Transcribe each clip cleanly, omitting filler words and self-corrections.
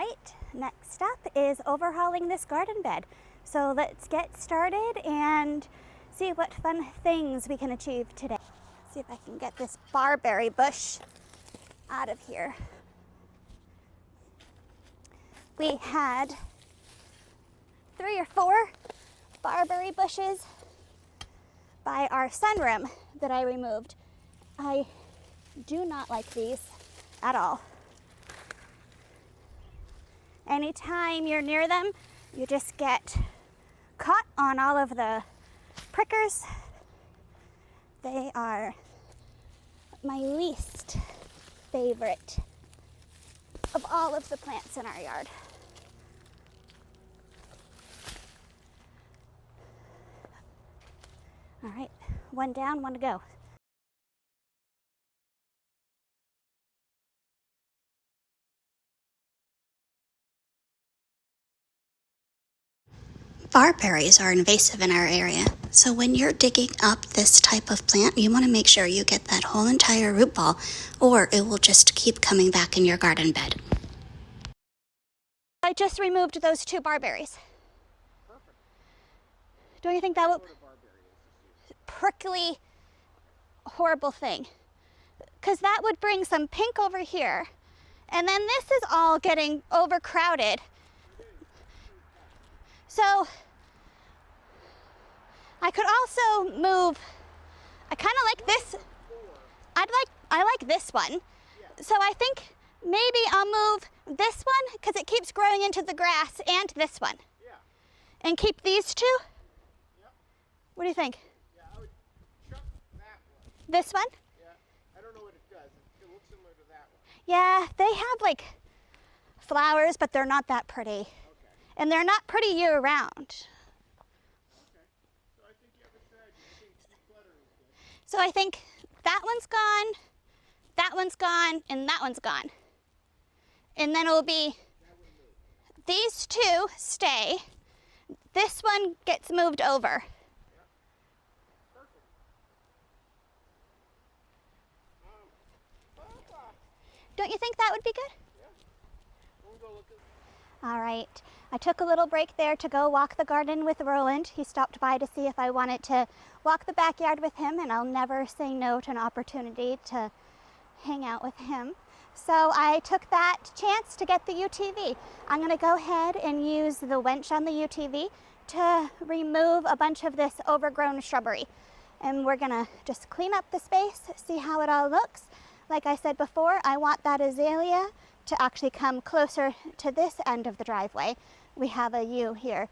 right, next up is overhauling this garden bed. So let's get started and see what fun things we can achieve today. See if I can get this barberry bush out of here. We had 3 or 4 barberry bushes by our sunroom that I removed. I do not like these at all. Anytime you're near them, you just get caught on all of the prickers. They are my least favorite of all of the plants in our yard. All right, 1 down, 1 to go. Barberries are invasive in our area, so when you're digging up this type of plant, you want to make sure you get that whole entire root ball, or it will just keep coming back in your garden bed. I just removed those 2 barberries. Perfect. Don't you think that would prickly, horrible thing? Because that would bring some pink over here, and then this is all getting overcrowded. So I could also move, I kind of like this, I like this one. So I think maybe I'll move this one because it keeps growing into the grass, and this one. And keep these 2? What do you think? Yeah, I would chuck that one. This one? Yeah, I don't know what it does. It looks similar to that one. Yeah, they have like flowers, but they're not that pretty. Okay. And they're not pretty year round. Okay. So I think you have a strategy. I think decluttering is good. So I think that one's gone, that one's gone, and that one's gone. And then it'll be these 2 stay. This one gets moved over. Don't you think that would be good? Yeah. We'll go look at. All right. I took a little break there to go walk the garden with Roland. He stopped by to see if I wanted to walk the backyard with him, and I'll never say no to an opportunity to hang out with him. So I took that chance to get the UTV. I'm going to go ahead and use the winch on the UTV to remove a bunch of this overgrown shrubbery. And we're going to just clean up the space, see how it all looks. Like I said before, I want that azalea to actually come closer to this end of the driveway. We have a U here.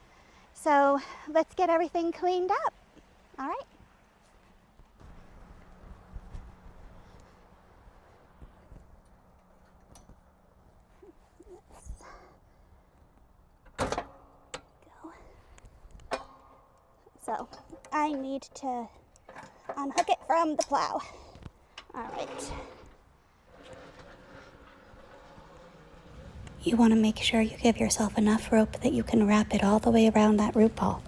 So let's get everything cleaned up. All right. Go. So I need to unhook it from the plow. All right. You want to make sure you give yourself enough rope that you can wrap it all the way around that root ball.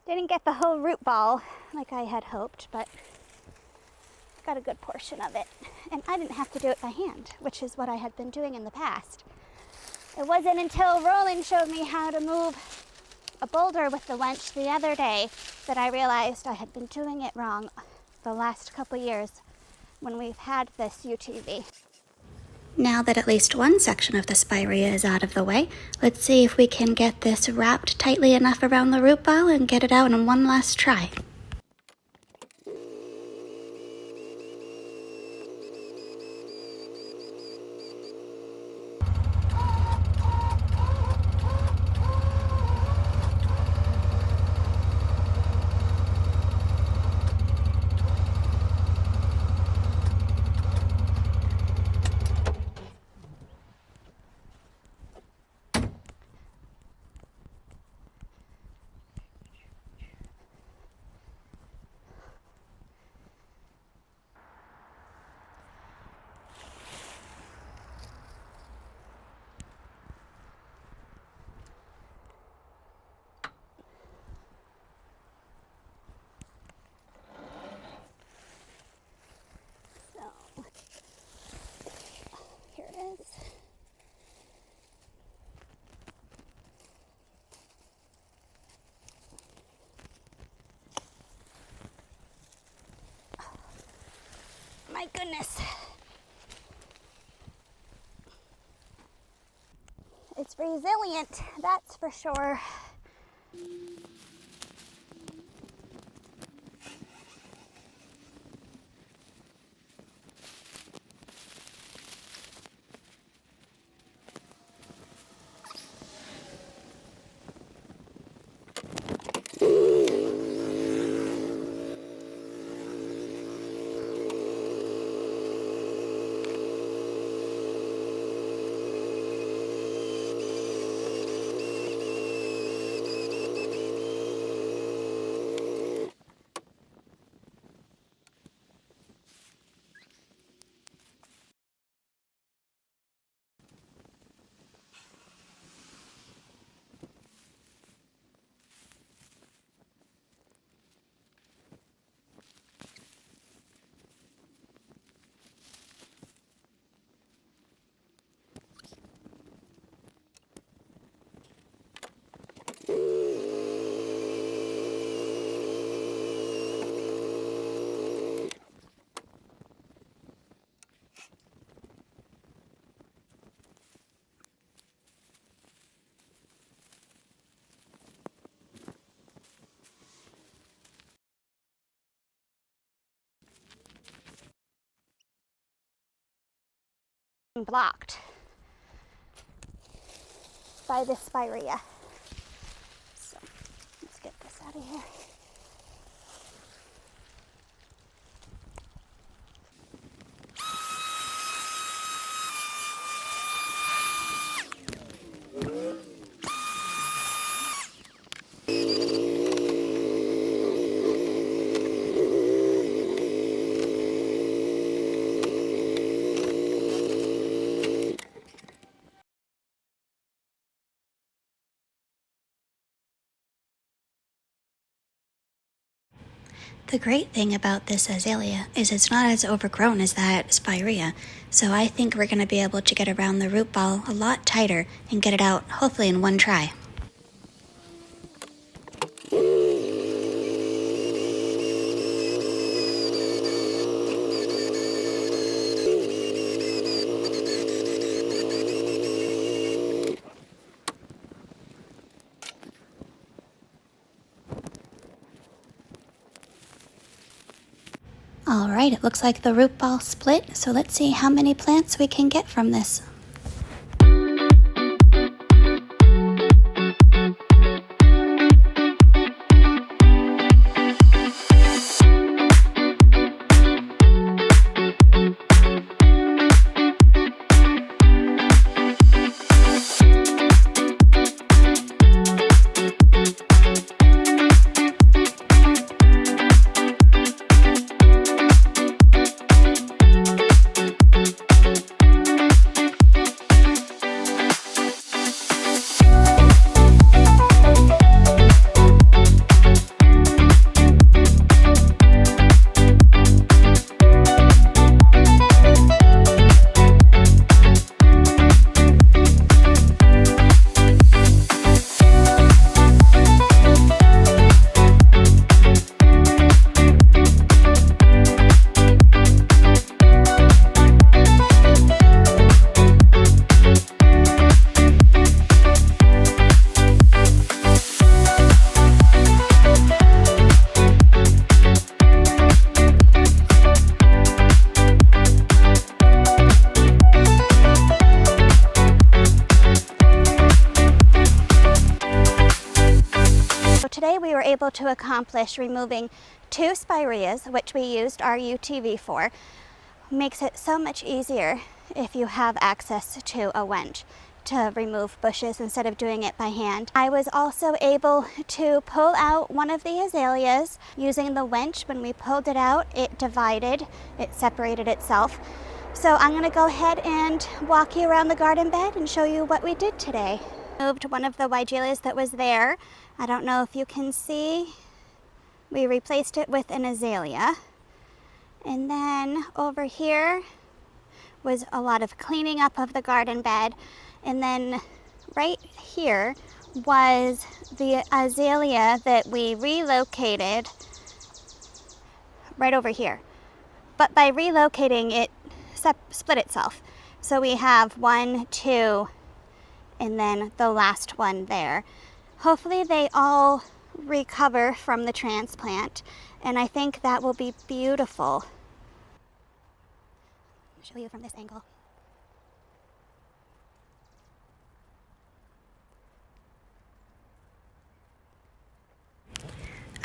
Didn't get the whole root ball like I had hoped, but got a good portion of it. And I didn't have to do it by hand, which is what I had been doing in the past. It wasn't until Roland showed me how to move a boulder with the winch the other day that I realized I had been doing it wrong the last couple years when we've had this UTV. Now that at least one section of the spirea is out of the way, let's see if we can get this wrapped tightly enough around the root ball and get it out in one last try. goodness. It's resilient, that's for sure. Blocked by the spirea. So let's get this out of here. The great thing about this azalea is it's not as overgrown as that spirea, so I think we're going to be able to get around the root ball a lot tighter and get it out hopefully in one try. Alright, it looks like the root ball split, so let's see how many plants we can get from this. Today we were able to accomplish removing 2 spireas, which we used our UTV for. Makes it so much easier if you have access to a wench to remove bushes instead of doing it by hand. I was also able to pull out one of the azaleas using the wench. When we pulled it out, it divided, it separated itself. So I'm gonna go ahead and walk you around the garden bed and show you what we did today. Moved one of the weigelas that was there. I don't know if you can see. We replaced it with an azalea. And then over here was a lot of cleaning up of the garden bed. And then right here was the azalea that we relocated right over here. but by relocating it split itself. So we have 1, 2, and then the last one there. Hopefully they all recover from the transplant, and I think that will be beautiful. I'll show you from this angle.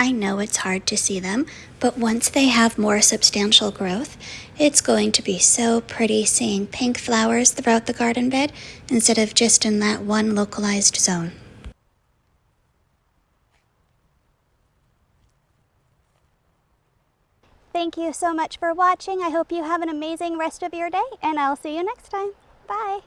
I know it's hard to see them, but once they have more substantial growth, it's going to be so pretty seeing pink flowers throughout the garden bed instead of just in that one localized zone. Thank you so much for watching. I hope you have an amazing rest of your day, and I'll see you next time. Bye.